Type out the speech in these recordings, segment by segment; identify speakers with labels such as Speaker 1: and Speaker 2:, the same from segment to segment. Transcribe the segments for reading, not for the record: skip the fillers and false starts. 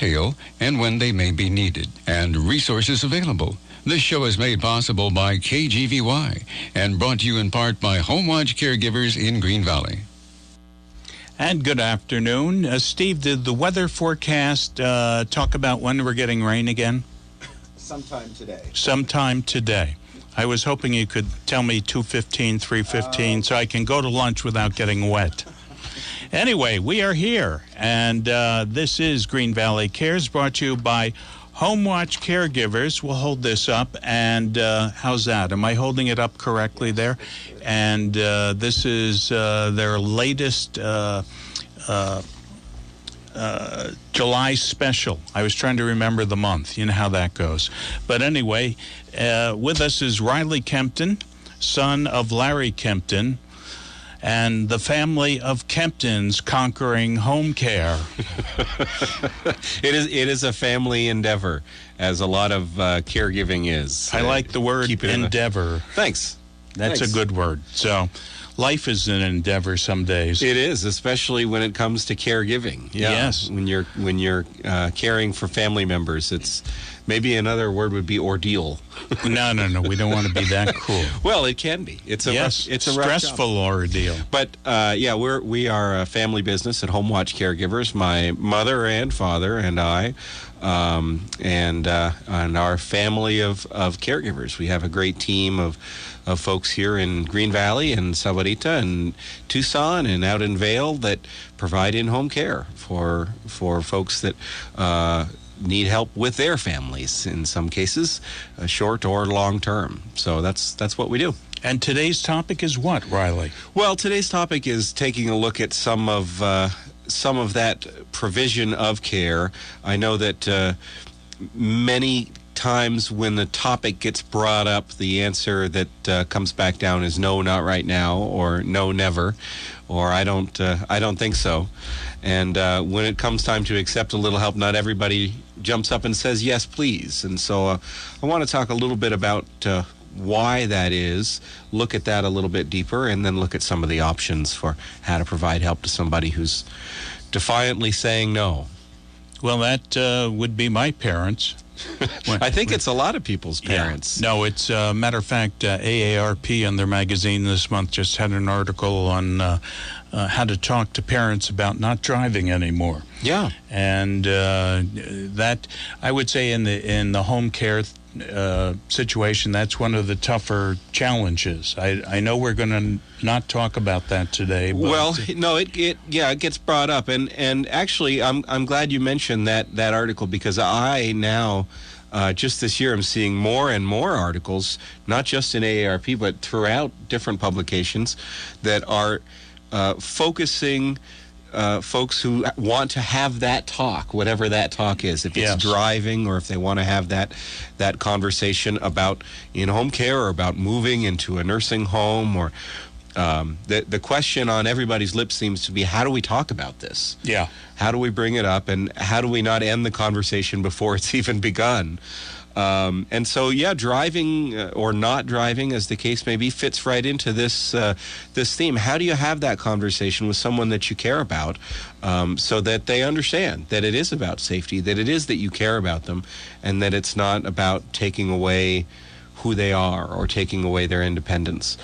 Speaker 1: entail and when they may be needed, and resources available. This show is made possible by KGVY and brought to you in part by Homewatch Caregivers in Green Valley.
Speaker 2: And good afternoon. Steve, did the weather forecast talk about when we're getting rain again?
Speaker 3: Sometime today.
Speaker 2: Sometime today. I was hoping you could tell me 2:15, 3:15, so I can go to lunch without getting wet. Anyway, we are here, and this is Green Valley Cares, brought to you by Homewatch Caregivers. We'll hold this up, and how's that? Am I holding it up correctly there? And this is their latest July special. I was trying to remember the month. You know how that goes. But anyway, with us is Riley Kempton, son of Larry Kempton, and the family of Kemptons conquering home care.
Speaker 3: It is a family endeavor, as a lot of caregiving is.
Speaker 2: I like the word endeavor.
Speaker 3: Thanks.
Speaker 2: That's a good word. So life is an endeavor some days.
Speaker 3: It is, especially when it comes to caregiving. Yeah.
Speaker 2: Yes.
Speaker 3: When you're caring for family members, it's maybe another word would be ordeal.
Speaker 2: No. We don't want to be that cruel.
Speaker 3: Well, it can be. It's a
Speaker 2: stressful ordeal.
Speaker 3: But we are a family business at Homewatch Caregivers. My mother and father and I, and our family of caregivers. We have a great team of folks here in Green Valley and Sahuarita and Tucson and out in Vail that provide in-home care for folks that need help with their families, in some cases, short or long term. So that's what we do.
Speaker 2: And today's topic is what, Riley?
Speaker 3: Well, today's topic is taking a look at some of that provision of care. I know that many times when the topic gets brought up, the answer that comes back down is no, not right now, or no, never, or I don't think so. And when it comes time to accept a little help, not everybody jumps up and says yes, please. And so I want to talk a little bit about why that is, look at that a little bit deeper, and then look at some of the options for how to provide help to somebody who's defiantly saying no.
Speaker 2: Well, that would be my parents.
Speaker 3: I think it's a lot of people's parents.
Speaker 2: Yeah. No, it's a matter of fact, AARP on their magazine this month just had an article on how to talk to parents about not driving anymore.
Speaker 3: Yeah.
Speaker 2: And that, I would say, in the home care situation, that's one of the tougher challenges. I know we're going to not talk about that today. But
Speaker 3: well, no, it gets brought up, and actually, I'm glad you mentioned that article, because I now just this year I'm seeing more and more articles, not just in AARP but throughout different publications, that are focusing folks who want to have that talk, whatever that talk is, if it's driving or if they want to have that conversation about in-home care or about moving into a nursing home, or the question on everybody's lips seems to be, how do we talk about this?
Speaker 2: Yeah.
Speaker 3: How do we bring it up, and how do we not end the conversation before it's even begun? And so, driving or not driving, as the case may be, fits right into this theme. How do you have that conversation with someone that you care about, so that they understand that it is about safety, that it is that you care about them, and that it's not about taking away who they are or taking away their independence?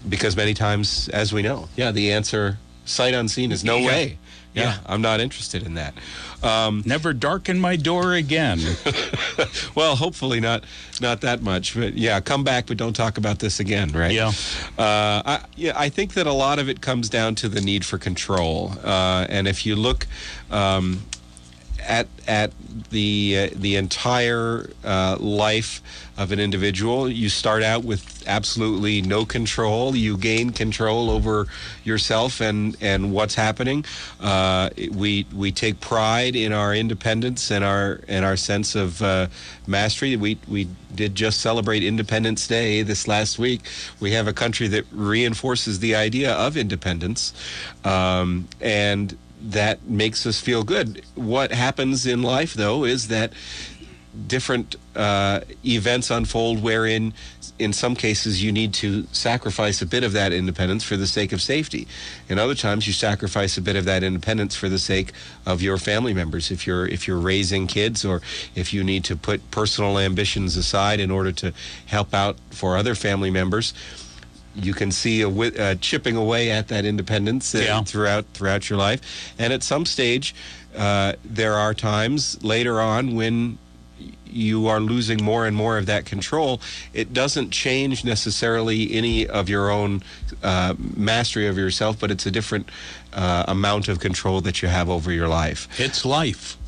Speaker 3: Because many times, as we know, the answer, sight unseen, is no way. Yeah, I'm not interested in that.
Speaker 2: Never darken my door again.
Speaker 3: Well, hopefully not that much. But come back, but don't talk about this again, right?
Speaker 2: Yeah.
Speaker 3: I think that a lot of it comes down to the need for control. And if you look at the entire life of an individual, you start out with absolutely no control. You gain control over yourself and what's happening. We take pride in our independence and our sense of mastery. We did just celebrate Independence Day this last week. We have a country that reinforces the idea of independence, and that makes us feel good. What happens in life, though, is that different events unfold wherein, in some cases, you need to sacrifice a bit of that independence for the sake of safety. In other times, you sacrifice a bit of that independence for the sake of your family members. If you're raising kids, or if you need to put personal ambitions aside in order to help out for other family members, you can see a chipping away at that independence throughout your life. And at some stage, there are times later on when you are losing more and more of that control. It doesn't change necessarily any of your own mastery of yourself, but it's a different amount of control that you have over your life.
Speaker 2: It's life.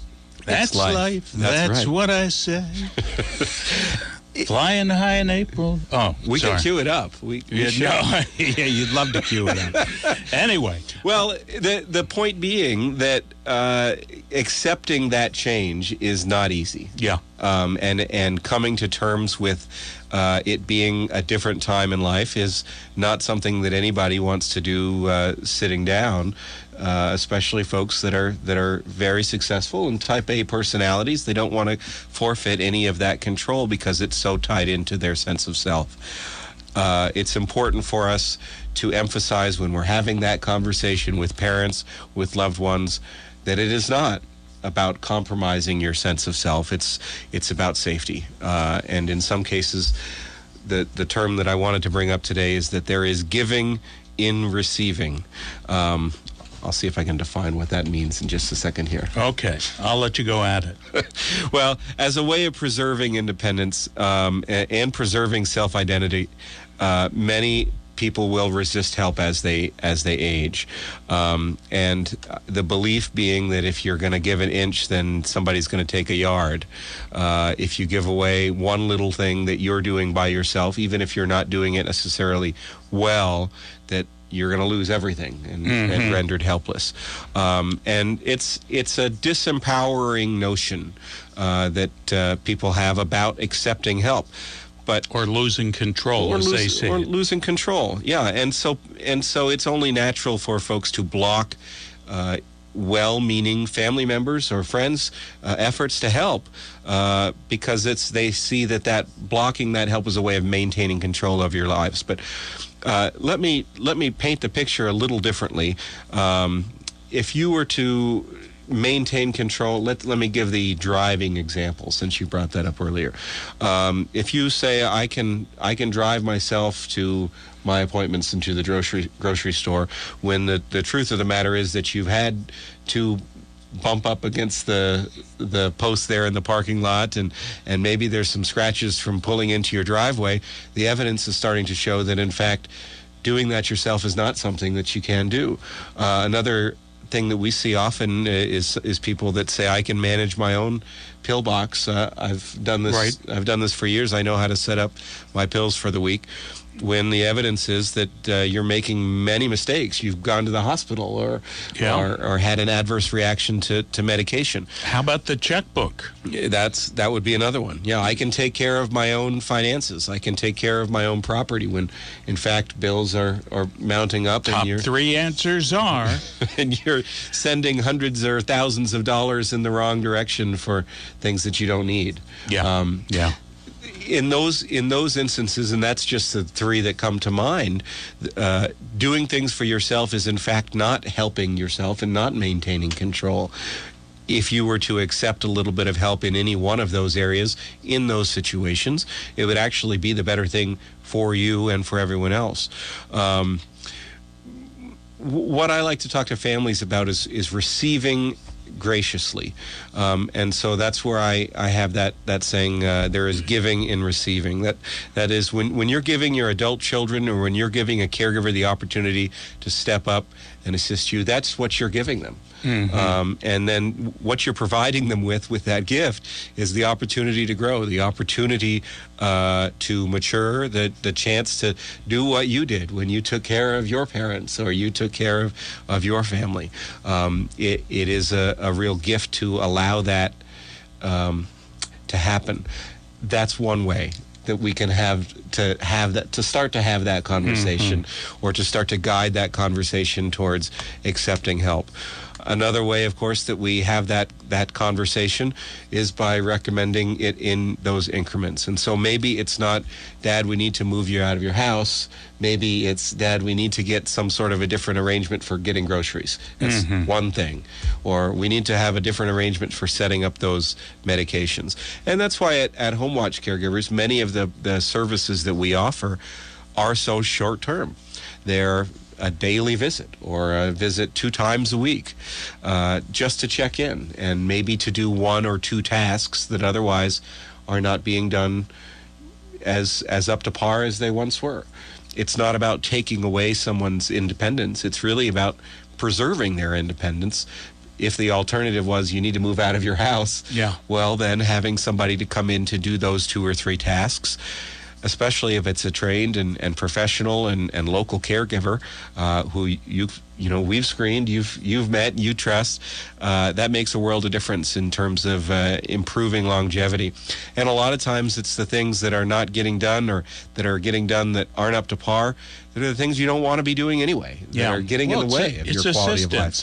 Speaker 2: That's life. That's right. What I say. Flying high in April. Oh,
Speaker 3: we can cue it up.
Speaker 2: Yeah, you'd love to cue it up. Anyway.
Speaker 3: Well, the point being that accepting that change is not easy.
Speaker 2: Yeah.
Speaker 3: And coming to terms with it being a different time in life is not something that anybody wants to do sitting down. Especially folks that are very successful and type A personalities. They don't want to forfeit any of that control because it's so tied into their sense of self. It's important for us to emphasize when we're having that conversation with parents, with loved ones, that it is not about compromising your sense of self. It's about safety. And in some cases, the term that I wanted to bring up today is that there is giving in receiving. I'll see if I can define what that means in just a second here.
Speaker 2: Okay, I'll let you go at it.
Speaker 3: Well, as a way of preserving independence and preserving self-identity, many people will resist help as they age, and the belief being that if you're going to give an inch, then somebody's going to take a yard. If you give away one little thing that you're doing by yourself, even if you're not doing it necessarily well, that you're going to lose everything and rendered helpless. And it's a disempowering notion that people have about accepting help.
Speaker 2: Or losing control, as they say.
Speaker 3: Or losing control, yeah. And so it's only natural for folks to block well-meaning family members or friends' efforts to help because they see that blocking that help is a way of maintaining control of your lives. But let me paint the picture a little differently. If you were to maintain control, let me give the driving example since you brought that up earlier. If you say I can drive myself to my appointments into the grocery store, when the truth of the matter is that you've had to bump up against the post there in the parking lot, and maybe there's some scratches from pulling into your driveway, the evidence is starting to show that in fact doing that yourself is not something that you can do. Another thing that we see often is people that say, I can manage my own pill box. I've done this.
Speaker 2: Right.
Speaker 3: I've done this for years. I know how to set up my pills for the week. When the evidence is that you're making many mistakes, you've gone to the hospital or had an adverse reaction to medication.
Speaker 2: How about the checkbook?
Speaker 3: That would be another one. Yeah, I can take care of my own finances. I can take care of my own property when, in fact, bills are mounting up.
Speaker 2: Top three answers are.
Speaker 3: And you're sending hundreds or thousands of dollars in the wrong direction for things that you don't need.
Speaker 2: Yeah.
Speaker 3: In those instances, and that's just the three that come to mind, doing things for yourself is in fact not helping yourself and not maintaining control. If you were to accept a little bit of help in any one of those areas, in those situations, it would actually be the better thing for you and for everyone else. What I like to talk to families about is receiving graciously, and so that's where I have that saying, there is giving in receiving. That is when you're giving your adult children, or when you're giving a caregiver the opportunity to step up and assist you, that's what you're giving them. And then what you're providing them with that gift is the opportunity to grow, the opportunity to mature, the chance to do what you did when you took care of your parents or you took care of your family. It is a real gift to allow that to happen. That's one way that we can start to have that conversation, or to start to guide that conversation towards accepting help. Another way, of course, that we have that conversation is by recommending it in those increments. And so maybe it's not, Dad, we need to move you out of your house. Maybe it's, Dad, we need to get some sort of a different arrangement for getting groceries. That's one thing. Or we need to have a different arrangement for setting up those medications. And that's why at Homewatch Caregivers, many of the services that we offer are so short-term. They're a daily visit or a visit 2 times a week, just to check in and maybe to do 1 or 2 tasks that otherwise are not being done as up to par as they once were. It's not about taking away someone's independence. It's really about preserving their independence. If the alternative was you need to move out of your house, well, then having somebody to come in to do those 2 or 3 tasks, especially if it's a trained and professional and local caregiver who we've screened, you've met, you trust, that makes a world of difference in terms of improving longevity. And a lot of times it's the things that are not getting done or that are getting done that aren't up to par that are the things you don't want to be doing anyway, that are getting in the way of your quality of life.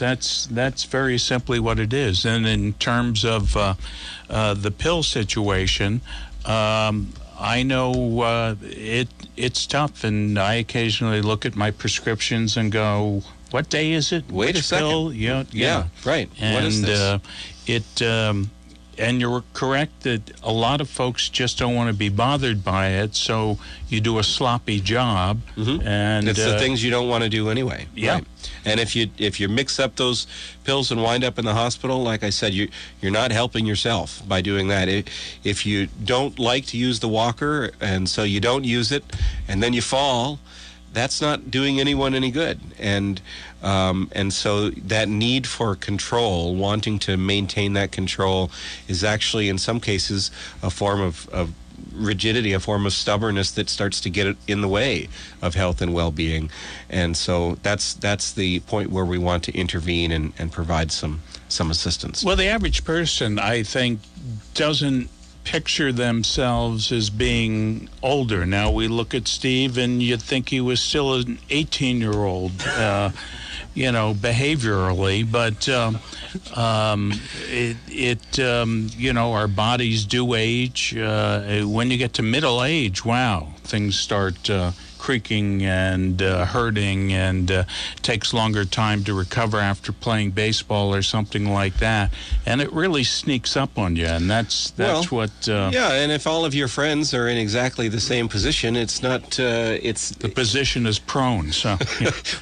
Speaker 2: That's very simply what it is. And in terms of the pill situation, I know it's tough, and I occasionally look at my prescriptions and go, "What day is it?
Speaker 3: Wait a second.
Speaker 2: Pill? Yeah,
Speaker 3: right.
Speaker 2: And,
Speaker 3: what is this?
Speaker 2: And you're correct that a lot of folks just don't want to be bothered by it, so you do a sloppy job. And
Speaker 3: it's the things you don't want to do anyway.
Speaker 2: Yeah.
Speaker 3: Right. And if you mix up those pills and wind up in the hospital, like I said, you're not helping yourself by doing that. If you don't like to use the walker and so you don't use it and then you fall, that's not doing anyone any good. And so that need for control, wanting to maintain that control, is actually in some cases a form of rigidity, a form of stubbornness that starts to get in the way of health and well-being. And so that's the point where we want to intervene and provide some assistance.
Speaker 2: Well, the average person, I think, doesn't picture themselves as being older. Now, we look at Steve and you'd think he was still an 18-year-old, behaviorally, but our bodies do age. When you get to middle age, wow, things start creaking and hurting, and takes longer time to recover after playing baseball or something like that, and it really sneaks up on you. And that's what.
Speaker 3: And if all of your friends are in exactly the same position, it's not. The
Speaker 2: position is prone. So.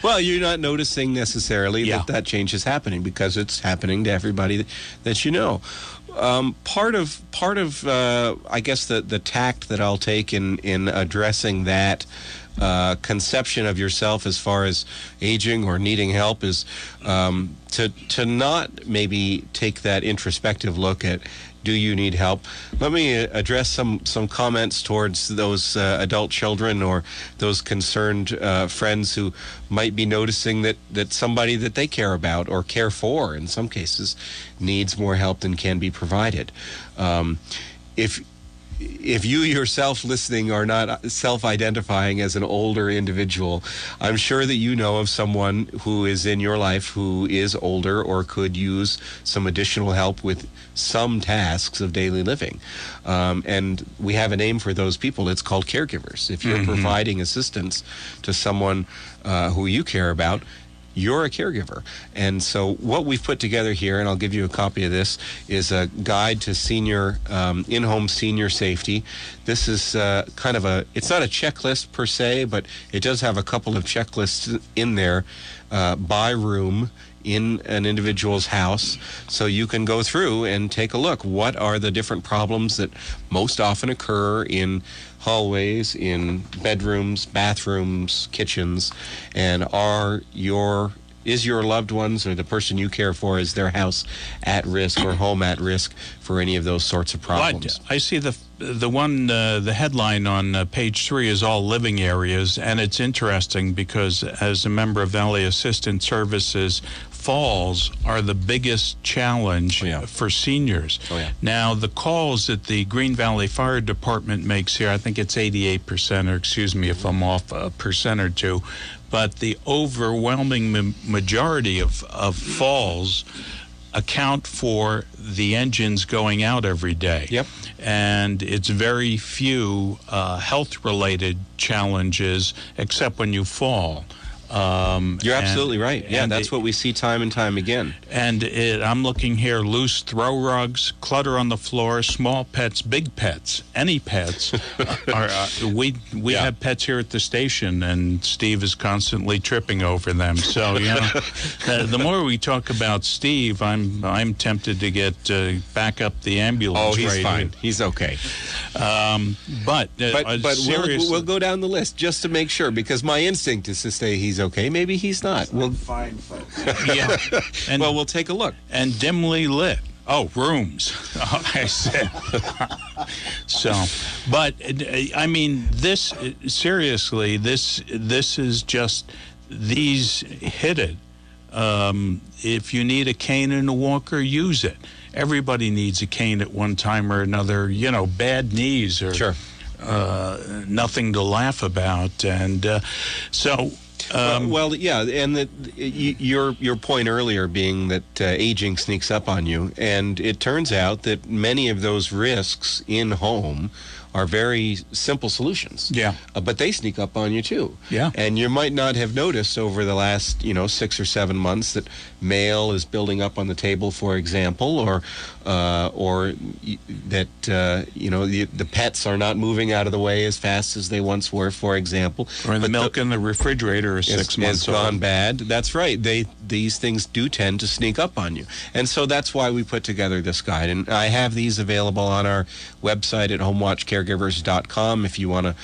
Speaker 3: Well, you're not noticing necessarily that change is happening because it's happening to everybody that you know. Part of I guess the tact that I'll take in addressing that conception of yourself as far as aging or needing help is to not maybe take that introspective look at, do you need help? Let me address some comments towards those adult children or those concerned friends who might be noticing that somebody that they care about or care for, in some cases, needs more help than can be provided. If you yourself listening are not self-identifying as an older individual, I'm sure that you know of someone who is in your life who is older or could use some additional help with some tasks of daily living. And we have a name for those people. It's called caregivers. If you're providing assistance to someone who you care about, you're a caregiver. And so what we've put together here, and I'll give you a copy of this, is a guide to senior in-home senior safety. This is kind of it's not a checklist per se, but it does have a couple of checklists in there by room in an individual's house, so you can go through and take a look. What are the different problems that most often occur in hallways, in bedrooms, bathrooms, kitchens, and is your loved ones or the person you care for, is their house at risk or home at risk for any of those sorts of problems?
Speaker 2: I see the headline on page 3 is all living areas, and it's interesting because as a member of Valley Assistance Services, falls are the biggest challenge for seniors. Now, the calls that the Green Valley Fire Department makes here, I think it's 88%, or excuse me if I'm off a percent or two, but the overwhelming majority of falls account for the engines going out every day.
Speaker 3: Yep.
Speaker 2: And it's very few health-related challenges, except when you fall.
Speaker 3: You're absolutely right. Yeah, that's what we see time and time again.
Speaker 2: And I'm looking here: loose throw rugs, clutter on the floor, small pets, big pets, any pets. We have pets here at the station, and Steve is constantly tripping over them. So the more we talk about Steve, I'm tempted to get back up the ambulance.
Speaker 3: Oh, he's
Speaker 2: rate.
Speaker 3: fine. He's okay.
Speaker 2: But
Speaker 3: we'll go down the list just to make sure, because my instinct is to say he's okay. Maybe he's not. We'll
Speaker 4: fine, folks.
Speaker 2: Yeah. And,
Speaker 3: well, we'll take a look.
Speaker 2: And dimly lit. Oh, rooms. I said. So, but I mean, this seriously. This is just these hit it. If you need a cane and a walker, use it. Everybody needs a cane at one time or another. Bad knees or
Speaker 3: sure.
Speaker 2: Nothing to laugh about, and so.
Speaker 3: Well, yeah, and your point earlier being that aging sneaks up on you, and it turns out that many of those risks in home are very simple solutions.
Speaker 2: Yeah.
Speaker 3: But they sneak up on you too.
Speaker 2: Yeah.
Speaker 3: And you might not have noticed over the last 6 or 7 months that mail is building up on the table, for example, or that the pets are not moving out of the way as fast as they once were, for example.
Speaker 2: Or the milk in the refrigerator is 6 months old.
Speaker 3: Has gone bad. That's right. These things do tend to sneak up on you, and so that's why we put together this guide. And I have these available on our website at homewatchcaregivers.com if you want to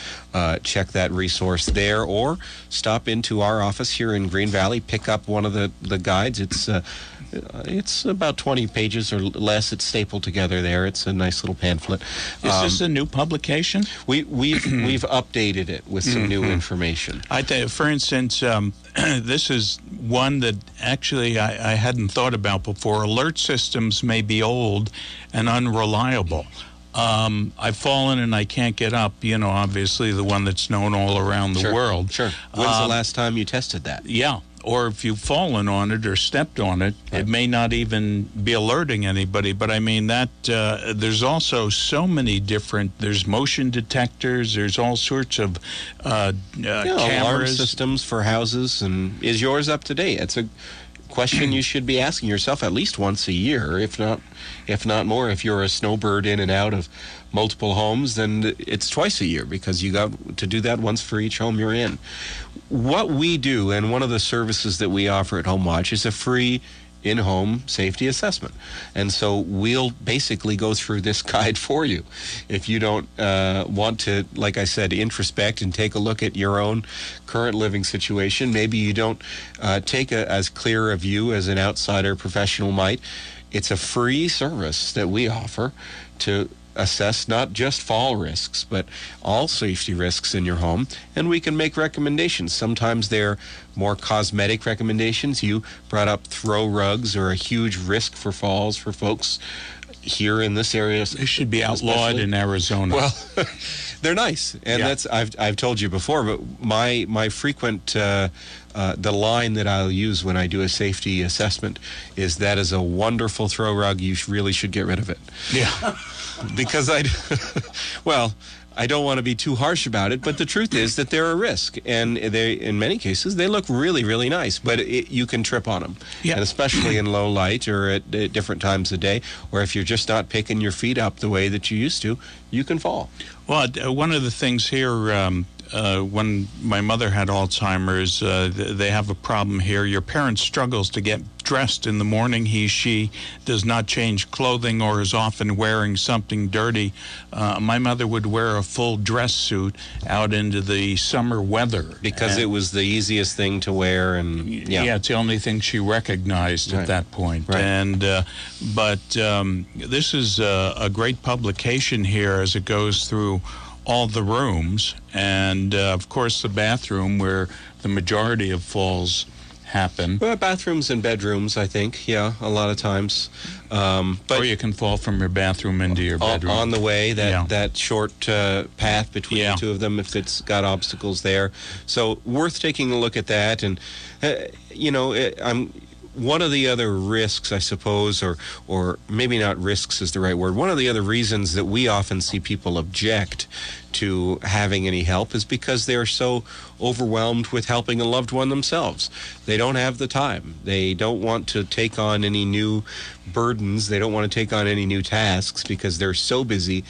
Speaker 3: check that resource there, or stop into our office here in Green Valley, pick up one of the guides. It's about 20 pages or less. It's stapled together there. It's a nice little pamphlet.
Speaker 2: Is this a new publication?
Speaker 3: We've updated it with some new information.
Speaker 2: I think, for instance, this is one that actually I hadn't thought about before. Alert systems may be old and unreliable. I've fallen and I can't get up, obviously the one that's known all around the world.
Speaker 3: Sure. When's the last time you tested that?
Speaker 2: Yeah. Or if you've fallen on it or stepped on it, it may not even be alerting anybody. But I mean that there's also so many different. There's motion detectors. There's all sorts of cameras,
Speaker 3: alarm systems for houses. And is yours up to date? It's a question you should be asking yourself at least once a year, if not more. If you're a snowbird in and out of multiple homes, then it's twice a year, because you got to do that once for each home you're in. What we do, and one of the services that we offer at Homewatch, is a free in-home safety assessment. And so we'll basically go through this guide for you. If you don't want to, like I said, introspect and take a look at your own current living situation, maybe you don't take as clear a view as an outsider professional might, it's a free service that we offer to assess not just fall risks, but all safety risks in your home, and we can make recommendations. Sometimes they're more cosmetic recommendations. You brought up throw rugs are a huge risk for falls for folks here in this area.
Speaker 2: They should be outlawed in Arizona.
Speaker 3: Well, they're nice, and that's I've told you before, but my frequent the line that I'll use when I do a safety assessment is, that is a wonderful throw rug. You really should get rid of it.
Speaker 2: Yeah.
Speaker 3: Because I don't want to be too harsh about it, but the truth is that they're a risk, and in many cases they look really, really nice, but you can trip on them, and especially in low light or at different times of day, or if you're just not picking your feet up the way that you used to, you can fall.
Speaker 2: Well, one of the things here, when my mother had Alzheimer's, they have a problem here. Your parent struggles to get dressed in the morning. She does not change clothing or is often wearing something dirty. My mother would wear a full dress suit out into the summer weather.
Speaker 3: Because it was the easiest thing to wear, and
Speaker 2: yeah, it's the only thing she recognized at that point.
Speaker 3: Right.
Speaker 2: And but this is a great publication here as it goes through all the rooms, and of course the bathroom, where the majority of falls happen.
Speaker 3: Well, bathrooms and bedrooms, I think. Yeah, a lot of times. But
Speaker 2: Or you can fall from your bathroom into your bedroom.
Speaker 3: on the way,
Speaker 2: Yeah.
Speaker 3: that short path between
Speaker 2: Yeah.
Speaker 3: the two of them, if it's got obstacles there. So worth taking a look at that. And, one of the other risks, I suppose, or maybe not risks is the right word, one of the other reasons that we often see people object to having any help is because they're so overwhelmed with helping a loved one themselves. They don't have the time. They don't want to take on any new burdens. They don't want to take on any new tasks because they're so busy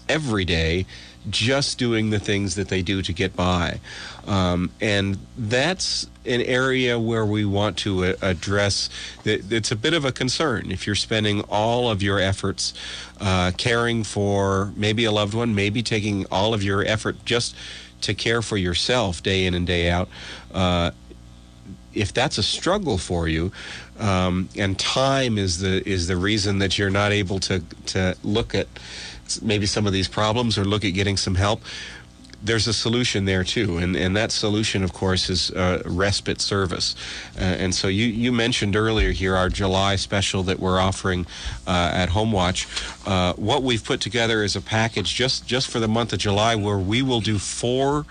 Speaker 3: every day just doing the things that they do to get by. And that's an area where we want to address it's a bit of a concern. If you're spending all of your efforts caring for maybe a loved one, maybe taking all of your effort just to care for yourself day in and day out, if that's a struggle for you, and time is the reason that you're not able to look at maybe some of these problems or look at getting some help, there's a solution there too, and that solution, of course, is respite service. And so you mentioned earlier here our July special that we're offering at Homewatch. What we've put together is a package just for the month of July where we will do 4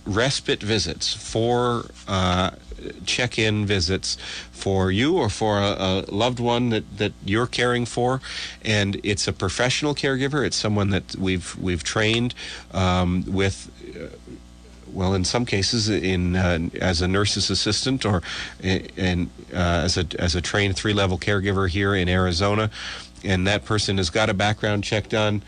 Speaker 3: respite visits, 4 check-in visits for you or for a loved one that you're caring for, and it's a professional caregiver. It's someone that we've trained with. Well, in some cases, as a nurse's assistant or as a trained 3-level caregiver here in Arizona, and that person has got a background check done.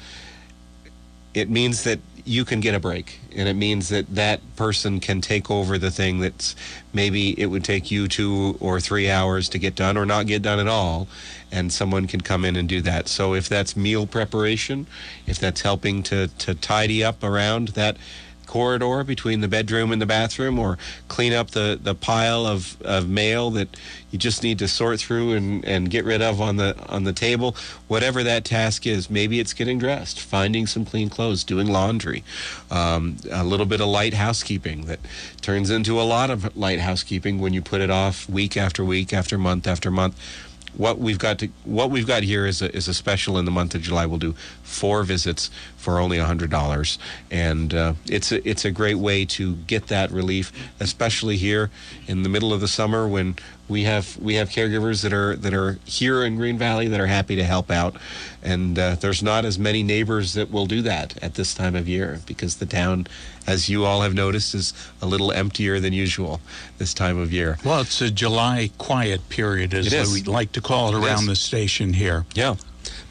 Speaker 3: It means that you can get a break, and it means that person can take over the thing that's maybe it would take you 2 or 3 hours to get done or not get done at all, and someone can come in and do that. So if that's meal preparation, if that's helping to tidy up around that corridor between the bedroom and the bathroom, or clean up the pile of mail that you just need to sort through and get rid of on the table, whatever that task is. Maybe it's getting dressed, finding some clean clothes, doing laundry, a little bit of light housekeeping that turns into a lot of light housekeeping when you put it off week after week after month after month. What we've got here is a special in the month of July. We'll do 4 visits for only $100, and it's a great way to get that relief, especially here in the middle of the summer when we have caregivers that are here in Green Valley that are happy to help out, and there's not as many neighbors that will do that at this time of year because the town, as you all have noticed, is a little emptier than usual this time of year.
Speaker 2: Well, it's a July quiet period, as we like to call it around the station here.
Speaker 3: Yeah.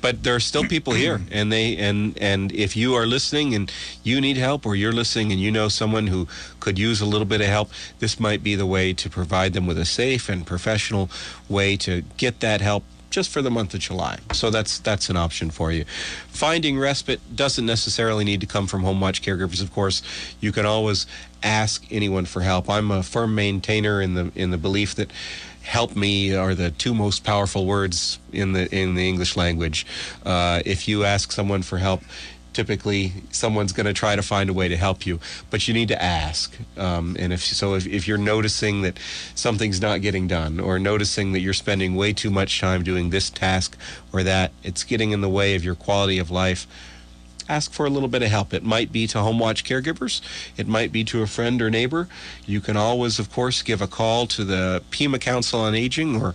Speaker 3: But there are still people here, and if you are listening and you need help, or you're listening and you know someone who could use a little bit of help, this might be the way to provide them with a safe and professional way to get that help just for the month of July. So that's an option for you. Finding respite doesn't necessarily need to come from Homewatch Caregivers, of course. You can always ask anyone for help. I'm a firm maintainer in the belief that help me are the 2 most powerful words in the English language. If you ask someone for help, typically someone's going to try to find a way to help you, but you need to ask. And if you're noticing that something's not getting done, or noticing that you're spending way too much time doing this task or that, it's getting in the way of your quality of life, ask for a little bit of help. It might be to Homewatch Caregivers. It might be to a friend or neighbor. You can always, of course, give a call to the Pima Council on Aging or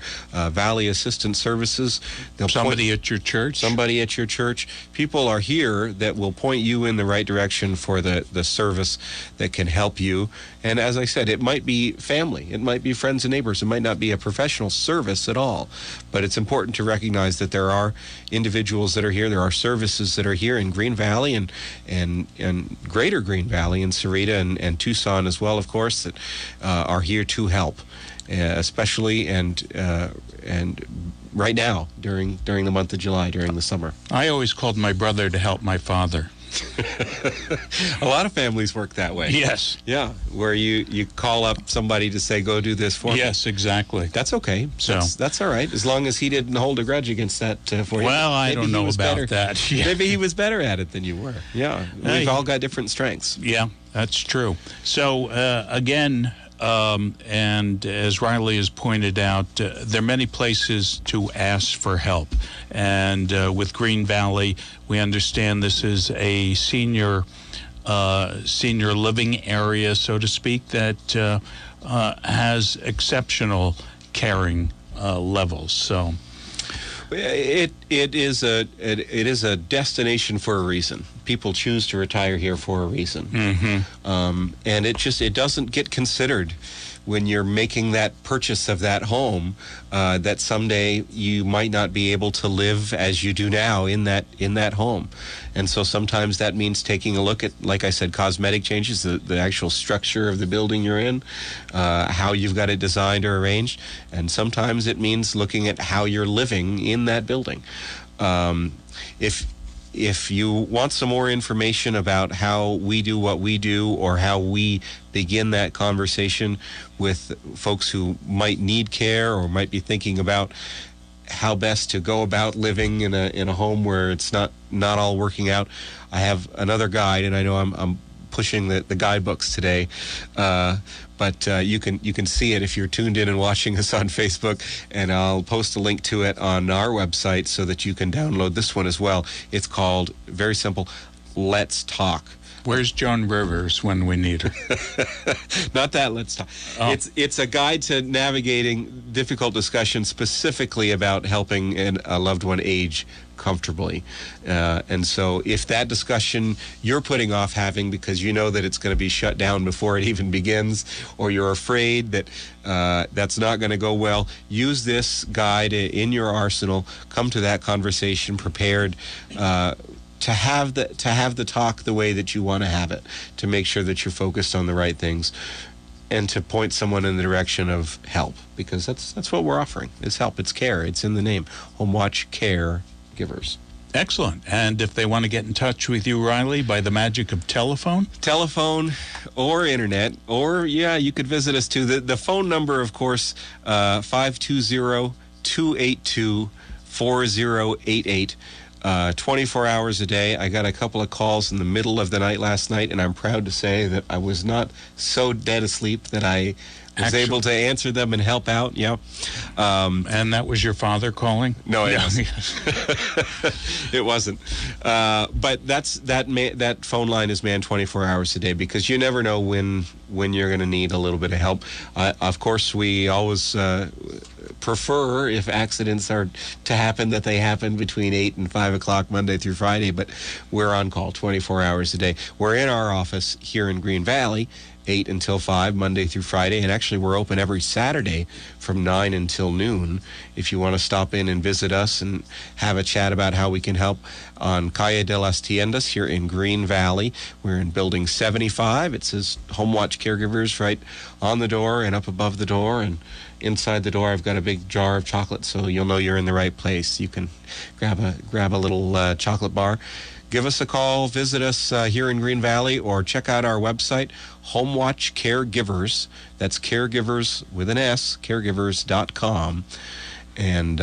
Speaker 3: Valley Assistance Services.
Speaker 2: Somebody at your church?
Speaker 3: Somebody at your church. People are here that will point you in the right direction for the service that can help you. And as I said, it might be family. It might be friends and neighbors. It might not be a professional service at all. But it's important to recognize that there are individuals that are here. There are services that are here in Green Valley and greater Green Valley and Sarita and Tucson as well, of course, that are here to help, especially and right now during the month of July, during the summer.
Speaker 2: I always called my brother to help my father.
Speaker 3: A lot of families work that way.
Speaker 2: Yes.
Speaker 3: Yeah, where you call up somebody to say, go do this for me.
Speaker 2: Yes, exactly.
Speaker 3: That's okay.
Speaker 2: So
Speaker 3: that's all right, as long as he didn't hold a grudge against that for you.
Speaker 2: Well, I don't know about that. Yeah.
Speaker 3: Maybe he was better at it than you were. Yeah, we've all got different strengths.
Speaker 2: Yeah, that's true. So, again, and as Riley has pointed out, there are many places to ask for help. And with Green Valley, we understand this is a senior living area, so to speak, that has exceptional caring levels. So
Speaker 3: it is a destination for a reason. People choose to retire here for a reason, and it doesn't get considered when you're making that purchase of that home, that someday you might not be able to live as you do now in that home. And so sometimes that means taking a look at, like I said, cosmetic changes, the actual structure of the building you're in, how you've got it designed or arranged, and sometimes it means looking at how you're living in that building. If you want some more information about how we do what we do, or how we begin that conversation with folks who might need care or might be thinking about how best to go about living in a home where it's not all working out, I have another guide, and I know I'm pushing the guidebooks today, but you can see it if you're tuned in and watching us on Facebook, and I'll post a link to it on our website so that you can download this one as well. It's called, very simple, Let's Talk.
Speaker 2: Where's Joan Rivers when we need her?
Speaker 3: Not that Let's Talk. Oh. It's a guide to navigating difficult discussions, specifically about helping a loved one age comfortably. And so if that discussion you're putting off having because you know that it's going to be shut down before it even begins, or you're afraid that that's not going to go well, use this guide in your arsenal. Come to that conversation prepared to have the talk the way that you want to have it, to make sure that you're focused on the right things, and to point someone in the direction of help, because that's what we're offering. It's help. It's care. It's in the name. Homewatch Caregivers.
Speaker 2: Excellent. And if they want to get in touch with you, Riley, by the magic of telephone or internet, or you could visit us too. The phone number, of course, 520-282-4088. 24 hours a day. I got a couple of calls in the middle of the night last night, and I'm proud to say that I was not so dead asleep that I was able to answer them and help out. Yeah. And that was your father calling?
Speaker 3: No, it wasn't. It wasn't. But that phone line is manned 24 hours a day, because you never know when you're going to need a little bit of help. Of course, we always prefer, if accidents are to happen, that they happen between 8 and 5 o'clock Monday through Friday, but we're on call 24 hours a day. We're in our office here in Green Valley, 8 until 5, Monday through Friday, and actually we're open every Saturday from 9 until noon. If you want to stop in and visit us and have a chat about how we can help on Calle de las Tiendas here in Green Valley. We're in Building 75. It says Homewatch Caregivers right on the door and up above the door, and inside the door I've got a big jar of chocolate, so you'll know you're in the right place. You can grab a little chocolate bar. Give us a call, visit us here in Green Valley, or check out our website, Homewatch Caregivers. That's Caregivers with an S, caregivers.com. And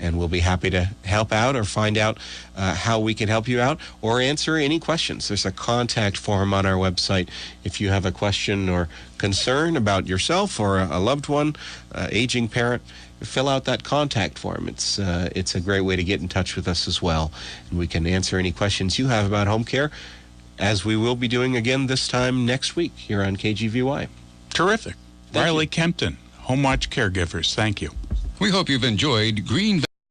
Speaker 3: we'll be happy to help out or find out how we can help you out or answer any questions. There's a contact form on our website. If you have a question or concern about yourself or a loved one, aging parent, fill out that contact form. It's a great way to get in touch with us as well. And we can answer any questions you have about home care, as we will be doing again this time next week here on KGVY.
Speaker 2: Terrific. Riley Kempton, Homewatch Caregivers. Thank you.
Speaker 1: We hope you've enjoyed Green